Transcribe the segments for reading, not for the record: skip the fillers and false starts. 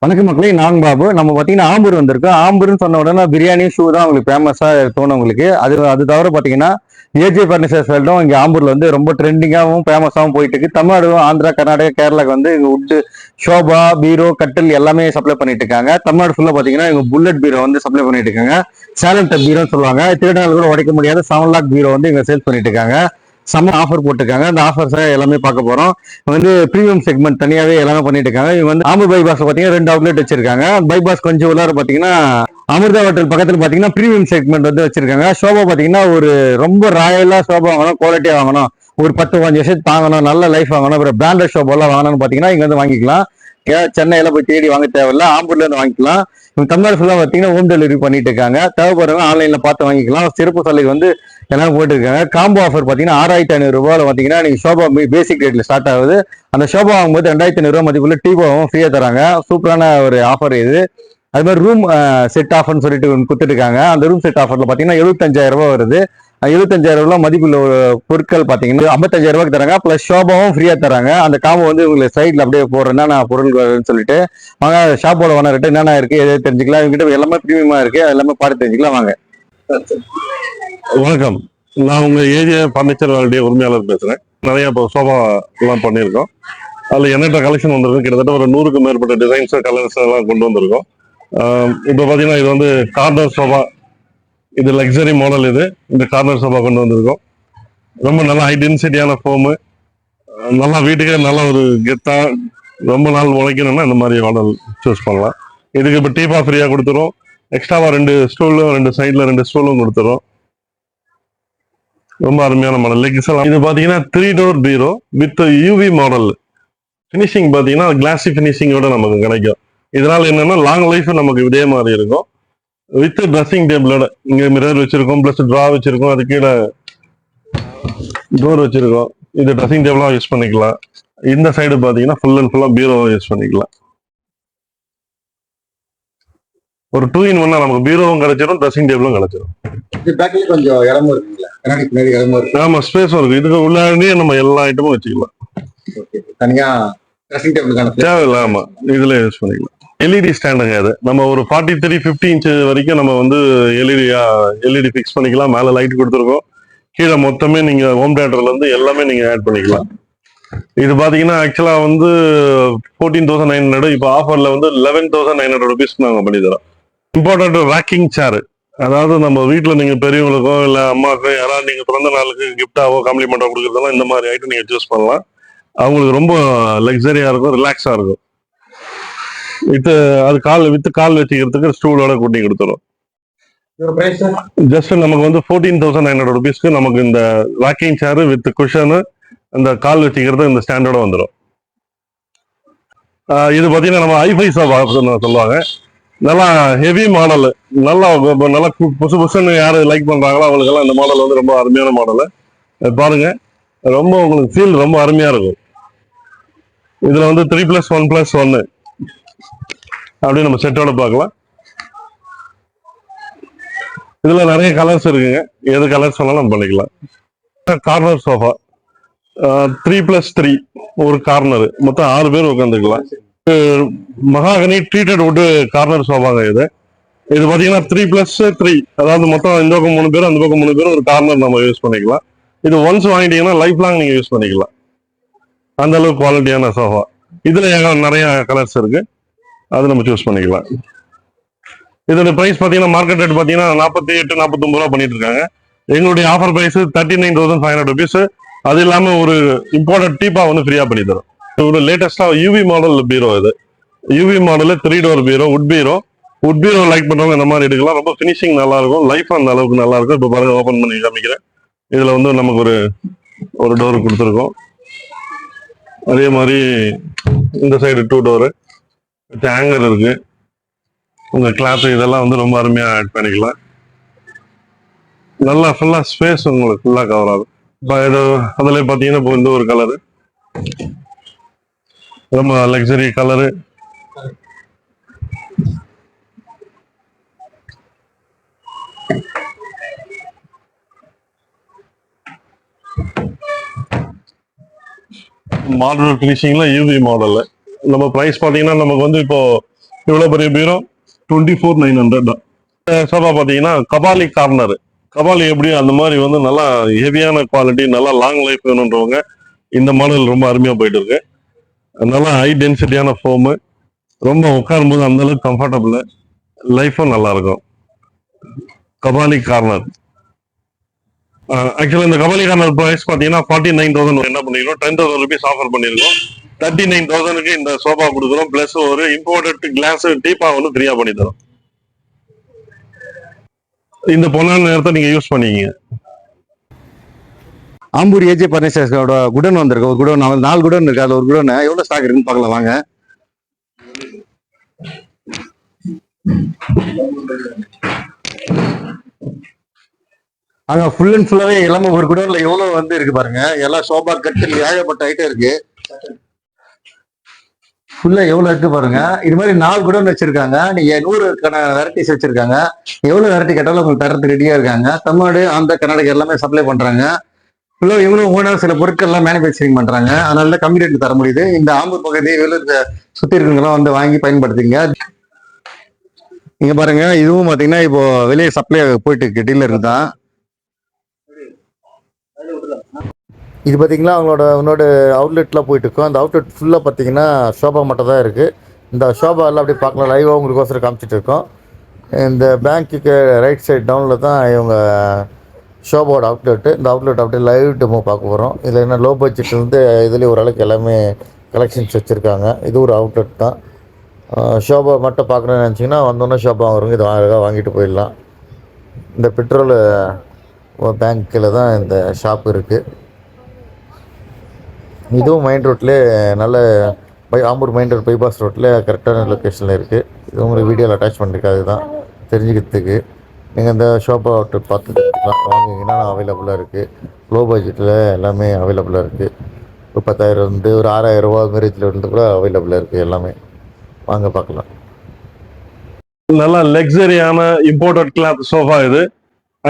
வணக்கம் மக்களே, நான் பாபு. நம்ம பார்த்தீங்கன்னா ஆம்பூர் வந்திருக்கோம். ஆம்பூர்னு சொன்ன உடனே பிரியாணி, ஷூ தான் உங்களுக்கு ஃபேமஸாக தோணும் உங்களுக்கு. அது தவிர பார்த்தீங்கன்னா ஏஜே ஃபர்னிச்சர்ஸ் வேர்ல்டும் இங்கே ஆம்பூரில் வந்து ரொம்ப ட்ரெண்டிங்காகவும் ஃபேமஸாகவும் போயிட்டு இருக்கு. தமிழ்நாடு, ஆந்திரா, கர்நாடகா, கேரளாக்கு வந்து இங்கே உட்டு, ஷோபா, பீரோ, கட்டில் எல்லாமே சப்ளை பண்ணிட்டு இருக்காங்க. தமிழ்நாடு ஃபுல்லாக பார்த்தீங்கன்னா இங்கே புல்லட் பீரோ வந்து சப்ளை பண்ணிட்டு இருக்காங்க. சேலண்ட் பீரோன்னு சொல்லுவாங்க. திருடங்கள் கூட உடைக்க முடியாத 7 லாக் பீரோ வந்து இங்கே சேல் பண்ணிட்டு இருக்காங்க. செம்ம ஆஃபர் போட்டிருக்காங்க. அந்த ஆஃபர்ஸ் எல்லாமே பார்க்க போறோம். வந்து பிரீமியம் செக்மெண்ட் தனியாவே எல்லாமே பண்ணிட்டு இருக்காங்க. இவங்க வந்து ஆம்பூர் பைபாஸ் பாத்தீங்கன்னா 2 அவுட்லெட் வச்சிருக்காங்க. பைபாஸ் கொஞ்சம் உள்ளார பாத்தீங்கன்னா அமிர்தா ஹோட்டல் பக்கத்துல பாத்தீங்கன்னா பிரீமியம் செக்மெண்ட் வந்து வச்சிருக்காங்க. ஷோபா பாத்தீங்கன்னா ஒரு ரொம்ப ராயலா ஷோபா வாங்கணும், குவாலிட்டியா வாங்கணும், ஒரு 10-15 வருஷத்துக்கு தாங்கணும், நல்ல லைஃப் வாங்கணும், அப்புறம் பிராண்டட் ஷோபா எல்லாம் வாங்கணும்னு பாத்தீங்கன்னா இங்க வந்து வாங்கிக்கலாம். சென்னையில போய் தேடி வாங்க தேவையில்ல, ஆம்பூர்ல இருந்து வாங்கிக்கலாம். இவங்க தமிழ்நாடு ஃபுல்லா பாத்தீங்கன்னா ஹோம் டெலிவரி பண்ணிட்டு இருக்காங்க. தேவைப்படுறவங்க ஆன்லைன்ல பார்த்து வாங்கிக்கலாம். சிறப்பு சலுகை வந்து எல்லாம் போட்டு இருக்காங்க. காம்போ ஆஃபர் பாத்தீங்கன்னா 6500 பாத்தீங்கன்னா நீங்க ஷோபா பேசிக் ரேட்ல ஸ்டார்ட் ஆகுது. அந்த ஷோபா வாங்கும்போது 2500 மதிப்புள்ள டீபாவும் ஃப்ரீயா தராங்க. சூப்பரான ஒரு ஆஃபர் இது. அது மாதிரி ரூம் செட் ஆஃபர்னு சொல்லிட்டு கொடுத்துட்டு இருக்காங்க. அந்த ரூம் செட் ஆஃபர்ல பாத்தீங்கன்னா 75,000 வருது. 75,000 மதிப்புள்ள பொருட்கள் பாத்தீங்கன்னா 55,000 தராங்க. பிளஸ் ஷோபாவும் ஃப்ரீயா தராங்க. அந்த காம்போ வந்து உங்களுக்கு சைட்ல அப்படியே போடுற என்னென்ன பொருட்கள்னு சொல்லிட்டு வாங்க. ஷாப்போட ஓனர் என்னென்ன இருக்கு எதை தெரிஞ்சுக்கலாம். இவங்ககிட்ட எல்லாமே பிரீமியமா இருக்கு, எல்லாமே பார்த்து தெரிஞ்சுக்கலாம் வாங்க. வணக்கம், நான் உங்க ஏஜே பர்னிச்சர் வேர்ல்டைய உரிமையாளர் பேசுறேன். நிறைய இப்போ சோஃபா எல்லாம் பண்ணியிருக்கோம். அதில் எண்ணற்ற கலெக்ஷன் வந்திருக்கு. கிட்டத்தட்ட ஒரு 100க்கும் மேற்பட்ட டிசைன்ஸ் கலர்ஸ் எல்லாம் கொண்டு வந்திருக்கோம். இப்போ பார்த்தீங்கன்னா இது வந்து கார்னர் சோஃபா. இது லக்ஸரி மாடல். இந்த கார்னர் சோஃபா கொண்டு வந்திருக்கோம். ரொம்ப நல்லா ஹை டென்சிட்டியான ஃபோமு, நல்லா வீட்டுக்கு நல்ல ஒரு கெத்தா ரொம்ப நாள் உழைக்கணும்னா இந்த மாதிரி மாடல் சூஸ் பண்ணலாம். இதுக்கு இப்போ டீபா ஃப்ரீயாக கொடுத்துரும். எக்ஸ்ட்ராவா 2 ஸ்டூலும் 2 சைட்ல 2 ஸ்டூலும் கொடுத்துரும். ரொம்ப அருமையான மாடல். லெக்ஸ் எல்லாம் இது பாத்தீங்கன்னா 3 door bureau with UV model. Finishing பாத்தீங்கன்னா கிளாசி பினிஷிங்கோட நமக்கு கிடைக்கும். இதனால என்னன்னா லாங் லைஃப் நமக்கு இதே மாதிரி இருக்கும். வித் ட்ரெஸ்ஸிங் டேபிளோட இங்க மிரர் வச்சிருக்கோம், பிளஸ் டிரா வச்சிருக்கோம், அது கீழே டோர் வச்சிருக்கோம். இது ட்ரெஸ்ஸிங் டேபிளா யூஸ் பண்ணிக்கலாம். இந்த சைடு பாத்தீங்கன்னா ஃபுல் அண்ட் ஃபுல்லா பீரோவா யூஸ் பண்ணிக்கலாம். ஒரு 2 in 1 நமக்கு பீரோவும் கிடைச்சிடும், ட்ரெஸ்ஸிங் டேபிளும் கிடைச்சிடும். கொஞ்சம் இடமும் இருக்குங்களா? ஆமா, ஸ்பேஸும் இருக்கு. இதுக்கு உள்ளாடியே நம்ம எல்லா ஐட்டமும் வச்சுக்கலாம். தனியா ட்ரெஸ்ஸிங் டேபிளுக்கான தேவையில்ல. ஆமா, இதுல யூஸ் பண்ணிக்கலாம். எல்இடி ஸ்டாண்டுங்க. அது நம்ம ஒரு 43-50 இன்ச் வரைக்கும் நம்ம வந்து எல்இடி ஃபிக்ஸ் பண்ணிக்கலாம். மேல லைட் கொடுத்துருக்கோம். கீழே மொத்தமே நீங்க ஹோம் தியேட்டர்ல இருந்து எல்லாமே நீங்க ஆட் பண்ணிக்கலாம். இது பாத்தீங்கன்னா ஆக்சுவலா வந்து 14,900. இப்போ ஆஃபர்ல வந்து 11,900 rupees நாங்க பண்ணி தரோம். இம்பார்ட்டன்ட் ராக்கிங் சேர். அதாவது நம்ம வீட்டுல நீங்க பெரியவங்களுக்கோ இல்ல அம்மாக்கோ யாராவது நீங்க பிறந்த நாளுக்கு கிஃப்டாவோ காம்ப்ளிமெண்டோ கொடுக்கறதெல்லாம் இந்த மாதிரி ஐட்டம் நீங்க சூஸ் பண்ணலாம். அவங்களுக்கு ரொம்ப லக்ஸரியா இருக்கும், ரிலாக்ஸா இருக்கும். அது கால் வச்சுக்கிறதுக்கு ஸ்டூலோட கூட்டி கொடுத்துரும். ஜஸ்ட் நமக்கு வந்து 14,900 rupeesக்கு நமக்கு இந்த ராக்கிங் சேர் வித் குஷனு, அந்த கால் வச்சுக்கிறது இந்த ஸ்டாண்டோட வந்துடும். இது பாத்தீங்கன்னா நம்ம ஐஃபை சோஃபா சொல்லுவாங்க. நல்லா ஹெவி மாடல், நல்லா புசு புசுன்னு யாரு லைக் பண்றாங்களோ அவங்களுக்கெல்லாம் இந்த மாடல் வந்து ரொம்ப அருமையான மாடல். பாருங்க, ரொம்ப உங்களுக்கு ஃபீல் ரொம்ப அருமையா இருக்கும். இதுல வந்து 3+1+1 அப்படின்னு நம்ம செட்டோட பார்க்கலாம். இதுல நிறைய கலர்ஸ் இருக்குங்க. எது கலர்ஸ் வேணாலும் நம்ம பண்ணிக்கலாம். கார்னர் சோஃபா 3+3 ஒரு கார்னர், மொத்தம் 6 பேர் உட்காந்துக்கலாம். மகாகனி ட்ரீட்டட் வுட் கார்னர் சோஃபாங்க. இது பாத்தீங்கன்னா 3+3, அதாவது மொத்தம் இந்த பக்கம் 3 பேர், அந்த பக்கம் 3 பேர் ஒரு கார்னர் நம்ம யூஸ் பண்ணிக்கலாம். இது ஒன்ஸ் வாங்கிட்டீங்கன்னா லைஃப் லாங் நீங்க யூஸ் பண்ணிக்கலாம். அந்த அளவுக்கு குவாலிட்டியான சோஃபா. இதுல நிறைய கலர்ஸ் இருக்கு, அது நம்ம சூஸ் பண்ணிக்கலாம். இதோட பிரைஸ் பாத்தீங்கன்னா மார்க்கெட் ரேட் பாத்தீங்கன்னா 48-49 ரூபா பண்ணிட்டு இருக்காங்க. எங்களுடைய ஆஃபர் பிரைஸ் 39,500 rupees. அது இல்லாம ஒரு இம்பார்ட்டன்ட் டீப்பா வந்து ஃப்ரீயா பண்ணி தரும். ஒரு லேட்டஸ்டா யூவி மாடல் பீரோ. இது UV model 3 door bureau, would bureau like பண்றவங்க இந்த மாதிரி எடுக்கலாம். ரொம்ப பினிஷிங் நல்லா இருக்கும், லைஃப் அந்த அளவுக்கு நல்லா இருக்கும். இப்போ பாருங்க, ஓபன் பண்ணி காமிக்கிறேன். இதுல வந்து நமக்கு ஒரு டோர் கொடுத்துருக்கோம். அதே மாதிரி இந்த சைடு 2 டோரு ஹேங்கர் இருக்கு. உங்க கிளாத் இதெல்லாம் வந்து ரொம்ப அருமையா ஆட் பண்ணிக்கலாம். நல்லா ஃபுல்லா ஸ்பேஸ் உங்களுக்கு ஃபுல்லா கவர் ஆகும். இப்போ அதுல பாத்தீங்கன்னா இப்போ இந்த ஒரு கலரு ரொம்ப லக்ஸரி கலரு. மாடல் பினிஷிங்ல யூவி மாடல். நம்ம பிரைஸ் பாத்தீங்கன்னா நமக்கு வந்து இப்போ இவ்வளவு பெரிய பீரோ 24,900 தான். சோஃபா பாத்தீங்கன்னா கபாலி கார்னர். கபாலி எப்படி அந்த மாதிரி வந்து நல்லா ஹெவியான குவாலிட்டி, நல்லா லாங் லைஃப் வேணுன்றவங்க இந்த மாடல் ரொம்ப அருமையா போயிட்டு இருக்கு. நல்லா ஹை டென்சிட்டியான ஃபோமு, ரொம்ப உட்காரும்போது அந்த அளவுக்கு கம்ஃபர்டபுள், லைஃபும் நல்லா இருக்கும். கபாலி கார்னர். ஆக்சுவலா இந்த கபாலி கார்னர் பிரைஸ் பாத்தீங்கன்னா 49,000 என்ன பண்ணிருக்கோம், 10,000 rupees ஆஃபர் பண்ணிருக்கோம். 39,000க்கு இந்த சோஃபா கொடுக்குறோம். பிளஸ் ஒரு இம்போர்ட்டட் கிளாஸ் டீப்பா ஒன்று ஃப்ரீயா பண்ணி தரோம். இந்த பொன்னான நேரத்தை நீங்க யூஸ் பண்ணிக்கீங்க. ஆம்பூர் ஏஜே பர்னிச்சர்ஸோட குடோன் வந்திருக்கு. ஒரு குடோன் 4 குடோன் இருக்கு. அதுல ஒரு குடோன் எவ்வளவு ஸ்டாக் இருக்குன்னு பார்க்கலாம் வாங்க. அங்க ஃபுல் அண்ட் ஃபுல்லாவே எல்லாமே ஒரு குடோன்ல எவ்வளவு வந்து இருக்கு பாருங்க. எல்லாம் சோபா கட்டில் ஏகப்பட்ட ஐட்டம் இருக்கு. ஃபுல்லா எவ்வளவு இருக்கு பாருங்க. இது மாதிரி 4 குடோன் வச்சிருக்காங்க. நீங்க 100 வெரைட்டிஸ் வச்சிருக்காங்க. எவ்வளவு வெரைட்டி கேட்டாலும் உங்களுக்கு தரத்துக்கு ரெடியா இருக்காங்க. தமிழ்நாடு, ஆந்திரா, கர்நாடகா எல்லாமே சப்ளை பண்றாங்க. இவங்களும் ஓனர் சில பொருட்கள் எல்லாம் மேனுபேக்சரிங் பண்றாங்க. அதனால கம்மி ரேட்ல தர முடியுது. இந்த ஆம்பூர் பகுதி சுத்தி இருக்கவங்கலாம் வந்து வாங்கி பயன்படுத்திங்க. இங்க பாருங்க, இதுவும் பாத்தீங்கன்னா இப்போ வெளியே சப்ளை போயிட்டு இருக்கு, டீலருக்கு தான். இது பார்த்தீங்கன்னா அவங்களோட அவுட்லெட்லாம் போயிட்டு இருக்கும். அந்த அவுட்லெட் ஃபுல்லாக பார்த்தீங்கன்னா ஷோபா மட்டும் தான் இருக்குது. இந்த ஷோபா எல்லாம் அப்படி பார்க்கலாம், லைவாக உங்களுக்கோசரம் காமிச்சிட்டு இருக்கோம். இந்த பேங்க்குக்கு ரைட் சைடு டவுனில் தான் இவங்க ஷோபாவோட அவுட்லெட்டு. இந்த அவுட்லெட் அப்படியே லைவ் டெமோ பார்க்க போகிறோம். இதில் என்ன லோ பட்ஜெட்லேருந்து இதுலேயே ஓரளவுக்கு எல்லாமே கலெக்ஷன்ஸ் வச்சுருக்காங்க. இது ஒரு அவுட்லெட் தான். ஷோபா மட்டும் பார்க்கணுன்னு நினச்சிங்கன்னா வந்தோன்னே ஷோபா வாங்குறவங்க இதை அழகாக வாங்கிட்டு போயிடலாம். இந்த பெட்ரோல் பேங்க்கில் தான் இந்த ஷாப் இருக்குது. இதுவும் மெயின் ரோட்லேயே நல்ல ஆம்பூர் மெயின் ரோட் பைபாஸ் ரோட்டில் கரெக்டான லொக்கேஷனில் இருக்குது. இது உங்களுக்கு வீடியோவில் அட்டாச் பண்ணியிருக்காது தான் தெரிஞ்சுக்கிறதுக்கு. நீங்கள் இந்த ஷாப்பை அவுட்லெட் பார்த்துக்கலாம். வாங்கிங்கன்னா அவைலபிளாக இருக்குது. லோ பட்ஜெட்டில் எல்லாமே அவைலபிளாக இருக்குது. ஒரு 10,000 இருந்து ஒரு 6,000 ரூபா மேரேஜில் இருந்து கூட அவைலபிளாக இருக்குது. எல்லாமே வாங்க பார்க்கலாம். நல்லா லக்ஸரியான இம்போர்ட்டட் கிளாத் சோஃபா இது.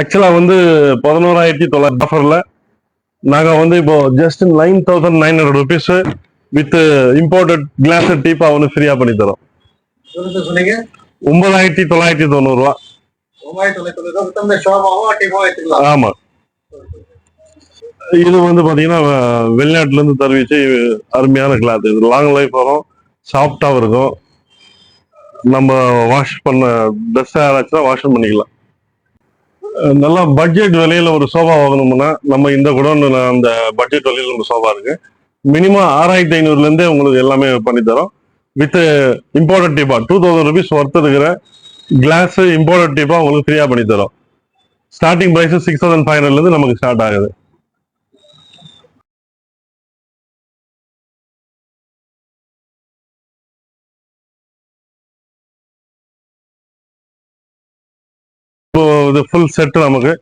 ஆக்சுவலாக வந்து 11,900 ஆஃபரில் நாங்கள் வந்து இப்போ just 9,900 rupees with imported glass டீப்பா ஒன்று ஃப்ரீயா பண்ணி தரோம். 9,990 ரூபா. ஆமா, இது வந்து பாத்தீங்கன்னா வெளிநாட்டுல இருந்து தருவிச்சு அருமையான கிளாத். இது லாங் லைஃப் வரும், சாஃப்டா இருக்கும். நம்ம வாஷ் பண்ண ட்ரெஸ் யாராச்சும் வாஷ் பண்ணிக்கலாம். நல்லா பட்ஜெட் விலையில ஒரு சோஃபா வாங்கணும்னா நம்ம இந்த குடோன் அந்த பட்ஜெட் விலையில ஒரு சோஃபா இருக்கு. மினிமம் 6,500 இருந்தே உங்களுக்கு எல்லாமே பண்ணி தரோம். வித் இம்போர்ட்டட் டீப்பா 2,000 rupees ஒர்த் இருக்கிற கிளாஸ் இம்போர்ட்டட் டீப்பா உங்களுக்கு ஃப்ரீயா பண்ணி தரோம். ஸ்டார்டிங் பிரைஸ் 6,500 இருந்து நமக்கு ஸ்டார்ட் ஆகுது. இப்போ இது ஃபுல் செட்டு நமக்கு.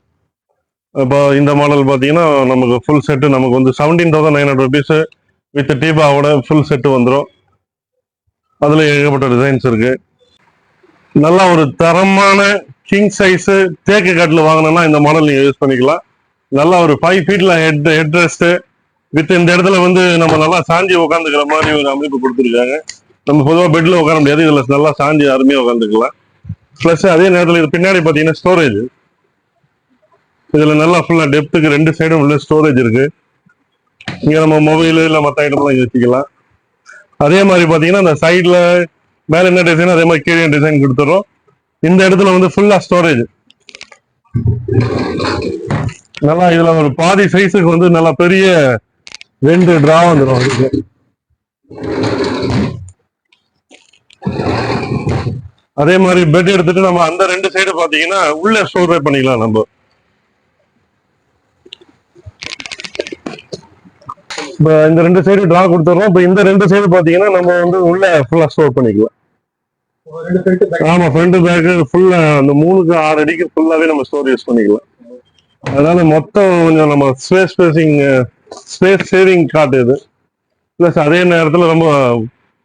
இப்போ இந்த மாடல் பார்த்தீங்கன்னா நமக்கு ஃபுல் செட்டு நமக்கு வந்து 17,900 rupees வித் டீபாவோட ஃபுல் செட்டு வந்துடும். அதில் ஏகப்பட்ட டிசைன்ஸ் இருக்கு. நல்லா ஒரு தரமான கிங் சைஸு தேக்கு கட்டில் வாங்கினோம்னா இந்த மாடல் நீங்கள் யூஸ் பண்ணிக்கலாம். நல்லா ஒரு 5 feetல ஹெட் ரெஸ்ட்டு வித் இந்த இடத்துல வந்து நம்ம நல்லா சாஞ்சி உட்காந்துக்கிற மாதிரி ஒரு அமைப்பு கொடுத்துருக்காங்க. நம்ம பொதுவாக பெட்டில் உட்கார முடியாது, இதில் நல்லா சாஞ்சி அருமையாக உட்காந்துக்கலாம். ப்ளஸ் அதே நேரத்தில் இது பின்னாடி பார்த்தீங்கன்னா ஸ்டோரேஜ். இதுல நல்லா ஃபுல்லா டெப்த்துக்கு 2 சைடும் உள்ள ஸ்டோரேஜ் இருக்கு. இங்க நம்ம மொபைல் இல்ல மற்ற ஐட்டம்லாம் வச்சுக்கலாம். அதே மாதிரி பாத்தீங்கன்னா அந்த சைட்ல மேல என்ன டிசைன் அதே மாதிரி கீழே டிசைன் கொடுத்துறோம். இந்த இடத்துல வந்து ஃபுல்லா ஸ்டோரேஜ். நல்லா இதுல ஒரு பாதி சைஸுக்கு வந்து நல்லா பெரிய 2 டிரா வந்துடும். அதே மாதிரி பெட் எடுத்துட்டு நம்ம அந்த 2 சைடு பாத்தீங்கன்னா உள்ள ஸ்டோர் பண்ணிக்கலாம். நம்ம இப்போ இந்த 2 சைடு டிரா கொடுத்துறோம். இப்போ இந்த 2 சைடு பாத்தீங்கன்னா நம்ம வந்து உள்ள ஃபுல்லா ஸ்டோர் பண்ணிக்கலாம். ஆமா, ஃப்ரண்ட் பேக் ஃபுல்லா அந்த 3க்கு 6 அடிக்கு ஃபுல்லாவே நம்ம ஸ்டோர் யூஸ் பண்ணிக்கலாம். அதனால மொத்தம் கொஞ்சம் நம்ம ஸ்பேஸ் சேவிங் காட்டு இது. பிளஸ் அதே நேரத்தில் ரொம்ப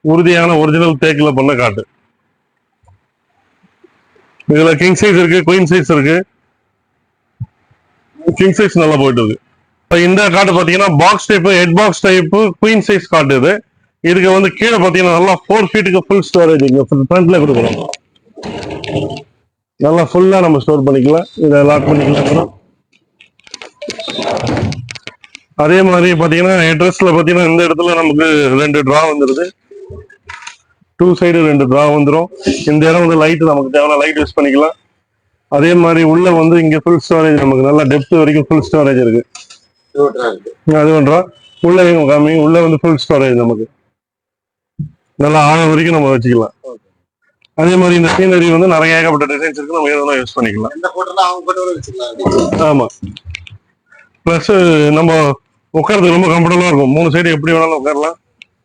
உறுதியான ஒரிஜினல் தேக்கில பண்ண காட்டு. இதுல கிங் சைஸ் இருக்கு, குயின் சைஸ் இருக்கு. கிங் சைஸ் நல்லா போயிட்டு இருக்கு. இந்த காட்டு பாத்தீங்கன்னா box type, head box type queen size காட்டு இது. இதுக்கு வந்து கீழே பாத்தீங்கன்னா நல்லா 4 ஃபீட்டுக்கு ஃபுல் ஸ்டோரேஜ் இங்க ஃப்ரண்ட்ல கொடுக்குறோம். நல்லா ஃபுல்லா நம்ம ஸ்டோர் பண்ணிக்கலாம். இதை லாக் பண்ணிக்கலாம். அதே மாதிரி பாத்தீங்கன்னா அட்ரஸ்ல பாத்தீங்கன்னா இந்த இடத்துல நமக்கு 2 டிரா வந்துருது. 2 சைடு 2 டிரா வந்துடும். இந்த இடம் வந்து லைட் நமக்கு தேவையான லைட் யூஸ் பண்ணிக்கலாம். அதே மாதிரி உள்ள வந்து இங்க ஃபுல் ஸ்டோரேஜ் நமக்கு நல்லா டெப்த் வரைக்கும் ஃபுல் ஸ்டோரேஜ் இருக்கு. அது பண்றோம். உள்ள காமி உள்ள வந்து ஃபுல் ஸ்டோரேஜ் நமக்கு நல்லா ஆழம் வரைக்கும் நம்ம வச்சுக்கலாம். அதே மாதிரி இந்த சீனரி வந்து நிறைய ஏகப்பட்ட டிசைன்ஸ் இருக்கு. நம்ம எதனா யூஸ் பண்ணிக்கலாம். ஆமா. பிளஸ் நம்ம உட்கார்றதுக்கு ரொம்ப கம்ஃபர்டபுளா இருக்கும். 3 சைடு எப்படி வேணாலும் உட்காரலாம்.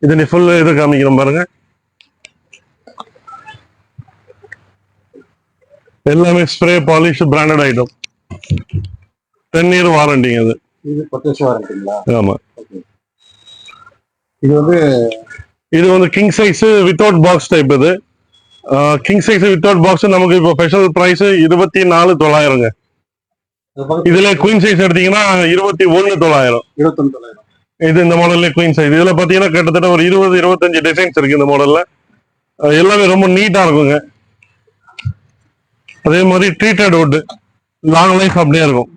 இது நீ ஃபுல் இது காமிக்கிறோம் பாருங்க. எல்லாமே spray polish branded item. 10 year வாரண்டிங்க அது. இது 10 வருஷம் வாரண்டிங்களா? ஆமா. இது வந்து king size without box type. இது கிங் சைஸ் வித்தவுட் பாக்ஸ் நமக்கு இப்போ ஸ்பெஷல் பிரைஸ் 24,900ங்க. இதுல குயின் சைஸ் எடுத்தீங்கன்னா 21,900. இது இந்த மாடல்ல குயின் சைஸ். இதுல பாத்தீங்கன்னா கிட்டத்தட்ட ஒரு 20-25 டிசைன்ஸ் இருக்கு இந்த மாடல்ல. எல்லாமே ரொம்ப நீட்டா இருக்குங்க. அதே மாதிரி ட்ரீட்டட் வுட் லாங் லைஃப் அப்படியே இருக்கும்.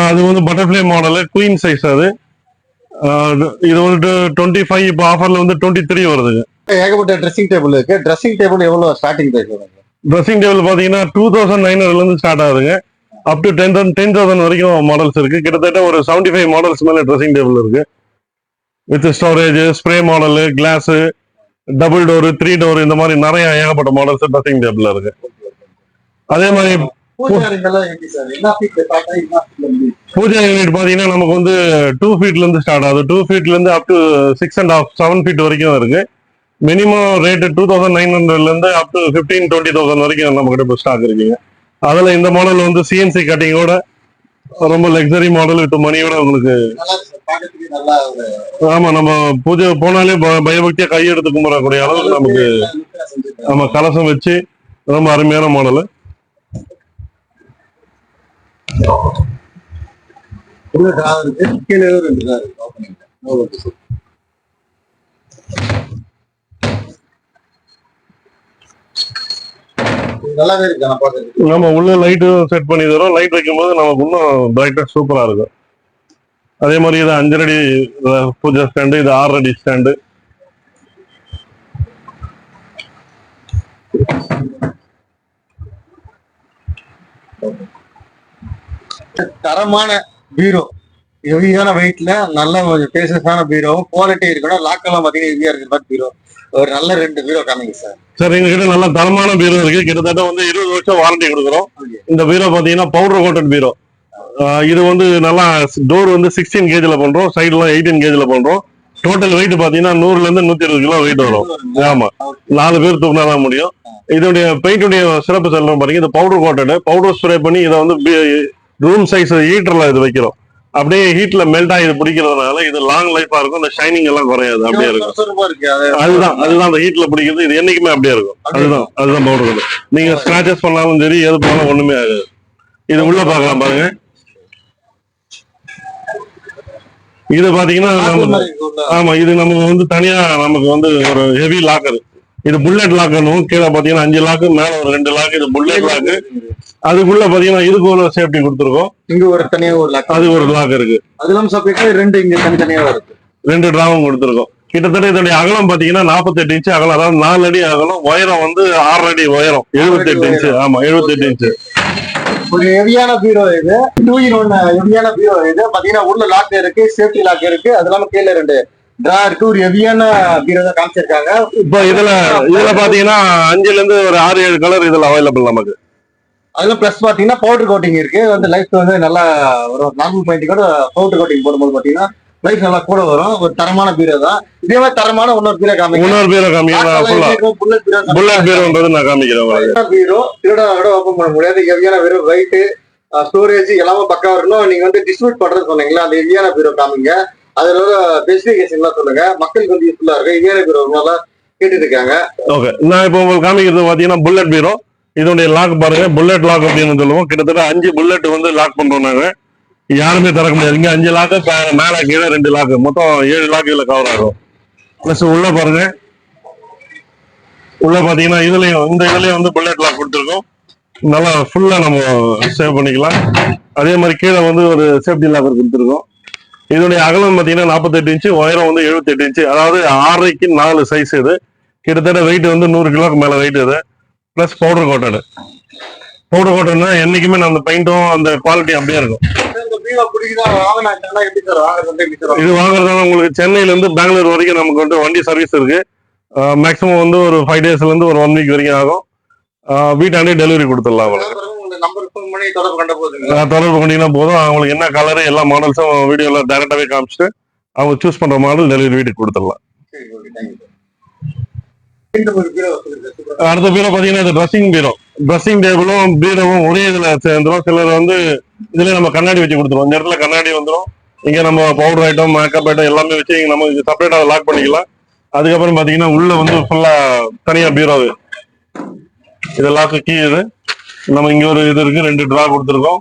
அது வந்து பட்டர்ஃப்ளை மாடல் குயின் சைஸ். அது இது வந்து 25, இப்போ ஆஃபர்ல வந்து 23 வருதுங்க. ஏகப்பட்ட ட்ரெஸ்ஸிங் டேபிள் இருக்கு. ட்ரெஸ்ஸிங் டேபிள் எவ்வளவு ஸ்டார்டிங் பிரைஸ் வருங்க? ட்ரெஸ்ஸிங் டேபிள் பாத்தீங்கன்னா 2,900ல இருந்து ஸ்டார்ட் ஆகுதுங்க. அப் டு 10,000 வரைக்கும் மாடல்ஸ் இருக்கு. கிட்டத்தட்ட ஒரு 75 மாடல்ஸ் மேல ட்ரெஸ்ஸிங் டேபிள் இருக்கு. With storage, spray model, glass, double door, 3 door, இந்த மாதிரி நிறைய ஏகப்பட்ட மாடல்ஸ் ட்ரெஸ்ஸிங் டேபிள்ல இருக்கு. அதே மாதிரி பூஜா யூனிட் பாத்தீங்கன்னா நமக்கு வந்து 2 ஃபீட்ல இருந்து ஸ்டார்ட் ஆகுது. 2 ஃபீட்ல இருந்து அப் டு 6.5, 7 ஃபீட் வரைக்கும் இருக்கு. மினிமம் ரேட் 2,900ல இருந்து அப் டு 15-20,000 வரைக்கும் நம்ம கிட்ட ஸ்டாக் இருக்குங்க. அதுல இந்த மாடல் வந்து சிஎன்சி கட்டிங்கோட ரொம்ப லக்ஸரி மாடல் வித் மணியோட உங்களுக்கு. ஆமா, நம்ம பூஜை போனாலே பயபக்தியா கையெடுத்து கும்பிடக்கூடிய அளவுக்கு நமக்கு நம்ம கலசம் வச்சு ரொம்ப அருமையான மாடல். நம்ம உள்ள லைட் செட் பண்ணி தரோம். லைட் வைக்கும் போது நமக்கு இன்னும் பிரைட்டா சூப்பரா இருக்கும். அதே மாதிரி இது 5 அடி பூஜா ஸ்டாண்டு, இது 6 அடி ஸ்டாண்டு. தரமான பீரோ, ஹெவியான வெயிட்ல நல்ல பேசஸான பீரோவும் குவாலிட்டி இருக்கணும். லாக் எல்லாம் பாத்தீங்கன்னா ஹெவியா இருக்கிற மாதிரி பீரோ. ஒரு நல்ல 2 பீரோ காமிங்க சார். சார், எங்ககிட்ட நல்ல தரமான பீரோ இருக்கு. கிட்டத்தட்ட வந்து 20 வருஷம் வாரண்டி கொடுக்குறோம். இந்த பீரோ பாத்தீங்கன்னா பவுடர் கோட்டட் பீரோ. இது வந்து நல்லா டோர் வந்து 16 கேஜ்ல பண்றோம். சைடுலாம் 18 கேஜ்ல பண்றோம். டோட்டல் வெயிட் பாத்தீங்கன்னா 100ல இருந்து 120 கிலோ வெயிட் வரும். ஆமா, 4 பேர் தூக்கினாதான் முடியும். இதோடைய பெயிண்டுடைய சிறப்பு சொல்றோம் பாருங்க. இது பவுடர் கோட்டட். பவுடர் ஸ்ப்ரே பண்ணி இதை வந்து ரூம் சைஸ் ஹீட்டர்ல இது வைக்கிறோம். அப்படியே ஹீட்ல மெல்ட் ஆகி இது பிடிக்கிறதுனால இது லாங் லைஃபா இருக்கும். இந்த ஷைனிங் எல்லாம் குறையாது, அப்படியே இருக்கும். அதுதான் அந்த ஹீட்ல பிடிக்கிறது. இது என்னைக்குமே அப்படியே இருக்கும். அதுதான் பவுடர் கோட்டட். நீங்க ஸ்கிராச்சஸ் பண்ணாலும் சரி, எது பண்ணாலும் ஒண்ணுமே ஆகாது. இது உள்ள பார்க்கலாம் பாருங்க. இது பாத்தீங்கன்னா ஆமா, இது நமக்கு வந்து தனியா நமக்கு வந்து ஒரு ஹெவி லாக்கர். இது புல்லட் லாக்கர்னும். கீழே பாத்தீங்கன்னா 5 லாக்கு, மேல ஒரு 2 லாக். இது புல்லட் லாக்கு. அதுக்குள்ள பாத்தீங்கன்னா இதுக்கு ஒரு சேஃப்டி கொடுத்துருக்கோம். இங்க ஒரு தனியா ஒரு லாக், அது ஒரு லாக் இருக்கு. அதெல்லாம் சாப்பிட்டு 2 இங்க தனித்தனியா இருக்கு. 2 டிராவும் கொடுத்துருக்கோம். கிட்டத்தட்ட இதோடைய அகலம் பாத்தீங்கன்னா 48 இன்ச்சு அகலம். அதாவது 4 அடி அகலம். உயரம் வந்து 6 அடி உயரம். 78 இன்ச்சு. ஆமா, 78 இன்ச்சு. ஒரு ஹெவியான பீரோ இது. 2-in-1 ஹெவியான பீரோ இது. பாத்தீங்கன்னா உள்ள லாக் இருக்கு, சேஃப்டி லாக் இருக்கு. அது இல்லாம கீழே 2 டிரா இருக்கு. ஒரு ஹெவியான பீரோ தான் காமிச்சிருக்காங்க. இப்போ இதுல பாத்தீங்கன்னா 5ல இருந்து ஒரு 6-7 கலர் இதுல அவைலபிள் நமக்கு. அதுல பிளஸ் பாத்தீங்கன்னா பவுடர் கோட்டிங் இருக்கு. வந்து லைஃப் வந்து நல்லா ஒரு நார்மல் பெயிண்டிங் கூட பவுடர் கோட்டிங் போடும்போது பாத்தீங்கன்னா லைஃப் நல்லா கூட வரும். ஒரு தரமான பீரோ தான். இதே மாதிரி தரமான இன்னொரு பீரோ காமிக்கிறேன். புல்லட் பீரோன்றது நான் காமிக்கிறேன். பீரோ திருட ஓபன் பண்ண முடியாது. ஹெவியான வெறும் வெயிட், ஸ்டோரேஜ் எல்லாமே பக்கா இருக்கணும். நீங்க வந்து டிஸ்ட்ரிபியூட் பண்றது சொன்னீங்களா, அந்த ஹெவியான பீரோ காமிங்க. அதோட ஸ்பெசிபிகேஷன் எல்லாம் சொல்லுங்க. மக்களுக்கு வந்து யூஸ்ஃபுல்லா இருக்கு. ஹெவியான பீரோ கேட்டுட்டு இருக்காங்க. ஓகே, நான் இப்போ உங்களுக்கு காமிக்கிறது பாத்தீங்கன்னா புல்லட் பீரோ. இதோடைய லாக் பாருங்க. புல்லட் லாக் அப்படின்னு சொல்லுவோம். கிட்டத்தட்ட 5 புல்லட் வந்து லாக் பண்றோம் நாங்க. யாருமே திறக்க முடியாது. இங்க 5 லாக்கு, மேல கீழே 2 லாக்கு, மொத்தம் 7 லாக்கு இதுல கவர் ஆகும். பிளஸ் உள்ள பாருங்க, உள்ள பாத்தீங்கன்னா இதுலயும் வந்து புல்லட் லாக் கொடுத்துருக்கோம். நல்லா ஃபுல்லா நம்ம சேவ் பண்ணிக்கலாம். அதே மாதிரி கீழே வந்து ஒரு சேஃப்டி லாக்கர் கொடுத்துருக்கோம். இதனுடைய அகலம் பாத்தீங்கன்னா 48 இன்ச்சு, உயரம் வந்து 78 இன்ச்சு, அதாவது 6க்கு 4 சைஸ். இது கிட்டத்தட்ட வெயிட் வந்து 100 கிலோக்கு மேல வெயிட். இது பிளஸ் பவுடர் கோட்டட்னா என்னைக்குமே அந்த பெயிண்டும் அந்த குவாலிட்டி அப்படியே இருக்கும். இது வாங்குறதால உங்களுக்கு சென்னையில இருந்து பெங்களூர் வரைக்கும் நமக்கு வந்து வண்டி சர்வீஸ் இருக்கு. மேக்ஸிமம் வந்து ஒரு 5 டேஸ்ல இருந்து ஒரு 1 வீக் வரைக்கும் ஆகும். வீட்டாண்டே டெலிவரி கொடுத்துடலாம். தொடர்பு கொண்டீங்கன்னா போதும். அவங்களுக்கு என்ன கலரு எல்லா மாடல்ஸும் வீடியோல டைரக்டாவே காமிச்சிட்டு அவங்க சூஸ் பண்ற மாடல் டெலிவரி வீட்டுக்கு கொடுத்துடலாம். அடுத்த பீரோ பாத்தீங்கன்னா இது ட்ரெஸ்ஸிங் டேபிளும் பீரோவும் ஒரே இதுல சேர்ந்துரும். சிலர் வந்து இதுல நம்ம கண்ணாடி வச்சு கொடுத்துருவோம். இந்த இடத்துல கண்ணாடி வந்துடும். இங்க நம்ம பவுடர் ஐட்டம், மேக்கப் ஐட்டம் எல்லாமே வச்சு நம்ம செப்பரேட்டா லாக் பண்ணிக்கலாம். அதுக்கப்புறம் பாத்தீங்கன்னா உள்ள வந்து ஃபுல்லா தனியா பீரோவு இது லாக்கு கீ. இது நம்ம இங்க ஒரு இது இருக்கு, 2 டிரா கொடுத்துருக்கோம்.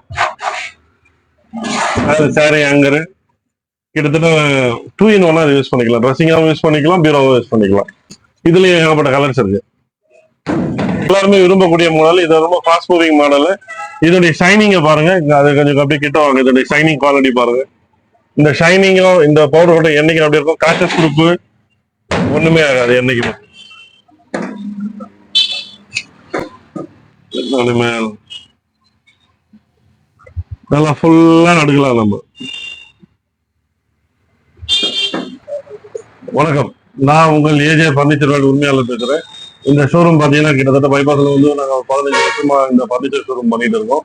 சாரி ஹேங்கரு கிட்டத்தட்ட 2 in 1 யூஸ் பண்ணிக்கலாம். ட்ரெஸ்ஸிங்காகவும் யூஸ் பண்ணிக்கலாம், பீரோவும் யூஸ் பண்ணிக்கலாம். இதுலயும் ஏகப்பட்ட கலர்ஸ் இருக்கு. எல்லாருமே விரும்பக்கூடிய மாடல். இது ரொம்ப ஃபாஸ்ட் மூவிங் மாடல். இதோடைய ஷைனிங்க பாருங்க, அது கொஞ்சம் அப்படியே கிட்ட வாங்க. இதோடைய ஷைனிங் குவாலிட்டி பாருங்க. இந்த ஷைனிங்கும் இந்த பவுடர் கூட என்னைக்கு அப்படி இருக்கும். காஷஸ் குரூப் ஒண்ணுமே ஆகாது என்னைக்குமே. நல்லா ஃபுல்லா நடுக்கலாம் நம்ம. வணக்கம், நான் உங்கள் ஏஜே பர்னிச்சர் வேர்ல்ட் உரிமையாளர் பேசுறேன். இந்த ஷோரூம் பாத்தீங்கன்னா கிட்டத்தட்ட பைபாஸ்ல வந்து நாங்க 15 வருஷமா இந்த பர்னிச்சர் ஷோரூம் பண்ணிட்டு இருக்கோம்.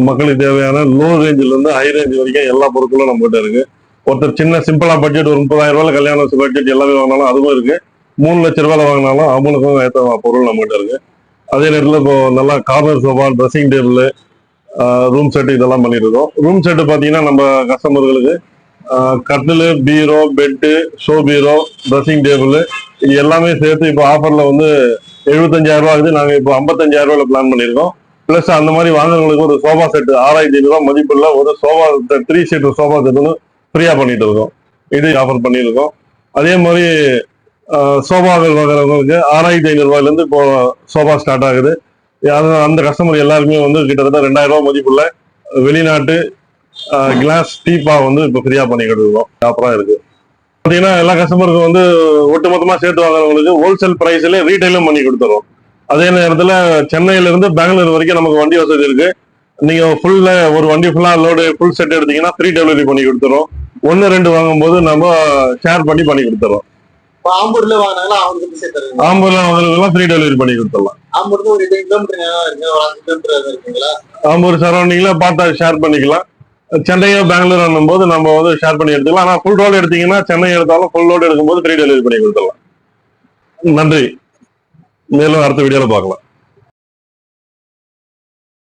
மக்களுக்கு தேவையான லோ ரேஞ்சில இருந்து ஹை ரேஞ்ச் வரைக்கும் எல்லா பொருட்களும் நம்ம கிட்ட இருக்கு. ஒருத்தர் சின்ன சிம்பிளா பட்ஜெட் ஒரு 30,000 ரூபாய் கல்யாண பட்ஜெட் எல்லாமே வாங்கினாலும் அதுவும் இருக்கு. 3 லட்சம் ரூபாய் வாங்கினாலும் அவங்களுக்கும் ஏற்ற பொருள் நம்ம கிட்ட இருக்கு. அதே நேரத்தில் இப்போ நல்லா corner sofa, dressing table, room set இதெல்லாம் பண்ணிட்டு இருக்கோம். ரூம் செட்டு பாத்தீங்கன்னா நம்ம கஸ்டமர்களுக்கு கட்டில், பீரோ, பெட்டு, ஷோ பீரோ, ட்ரெஸ்ஸிங் டேபிள் இது எல்லாமே சேர்த்து இப்போ ஆஃபர்ல வந்து 75,000 ரூபாய் ஆகுது. நாங்க இப்போ 55,000 ரூபாயில பிளான் பண்ணிருக்கோம். பிளஸ் அந்த மாதிரி வாங்குறவங்களுக்கு ஒரு சோஃபா செட் 6,500 ரூபாய் மதிப்புள்ள ஒரு சோஃபா 3 சீட்டர் சோஃபா செட் வந்து ஃப்ரீயா பண்ணிட்டு இருக்கோம். இது ஆஃபர் பண்ணியிருக்கோம். அதே மாதிரி சோஃபாக்கள் வாங்குறவங்களுக்கு 6,500 ரூபாயில இருந்து இப்போ சோஃபா ஸ்டார்ட் ஆகுது. அந்த கஸ்டமர் எல்லாருமே வந்து கிட்டத்தட்ட 2,000 ரூபாய் மதிப்புள்ள வெளிநாட்டு கிளாஸ் டீப்பா வந்து இப்போ ஃப்ரீயா பண்ணிக்கிட்டு இருக்கோம். ஆஃபரா இருக்கு. பாத்தீங்கன்னா எல்லா கஸ்டமருக்கும் வந்து ஒட்டுமொத்தமா சேர்த்து வாங்குறவங்களுக்கு ஹோல்சேல் பிரைஸ்ல ரீட்டைலும் பண்ணி கொடுத்துறோம். அதே நேரத்துல சென்னையில இருந்து பெங்களூர் வரைக்கும் நமக்கு வண்டி வசதி இருக்கு. நீங்க ஒரு வண்டி ஃபுல்லா லோடு ஃபுல் செட் எடுத்தீங்கன்னா ஃப்ரீ டெலிவரி பண்ணி கொடுத்துறோம். 1-2 வாங்கும்போது நம்ம ஷேர் பண்ணி கொடுத்துறோம். ஆம்பூர்ல வாங்கினாலும் அவங்களுக்கு சேர்த்து ஆம்பூர்ல வாங்குறதுலாம் ஃப்ரீ டெலிவரி பண்ணி கொடுத்துடலாம். ஆம்பூர்ல ஒரு 2 கிலோமீட்டர் இருக்குங்களா? ஆம்பூர் சரௌண்டிங்ல பார்த்தா ஷேர் பண்ணிக்கலாம். சென்னையோ பெங்களூர் போது நம்ம வந்து ஷேர் பண்ணி எடுத்துக்கலாம். ஆனா ஃபுல் ரோடு எடுத்தீங்கன்னா சென்னை எடுத்தாலும் ஃபுல் ரோடு எடுக்கும்போது ஃப்ரீ டெலிவரி பண்ணி கொடுத்துடலாம். நன்றி. மேலும் அடுத்த வீடியோல பார்க்கலாம்.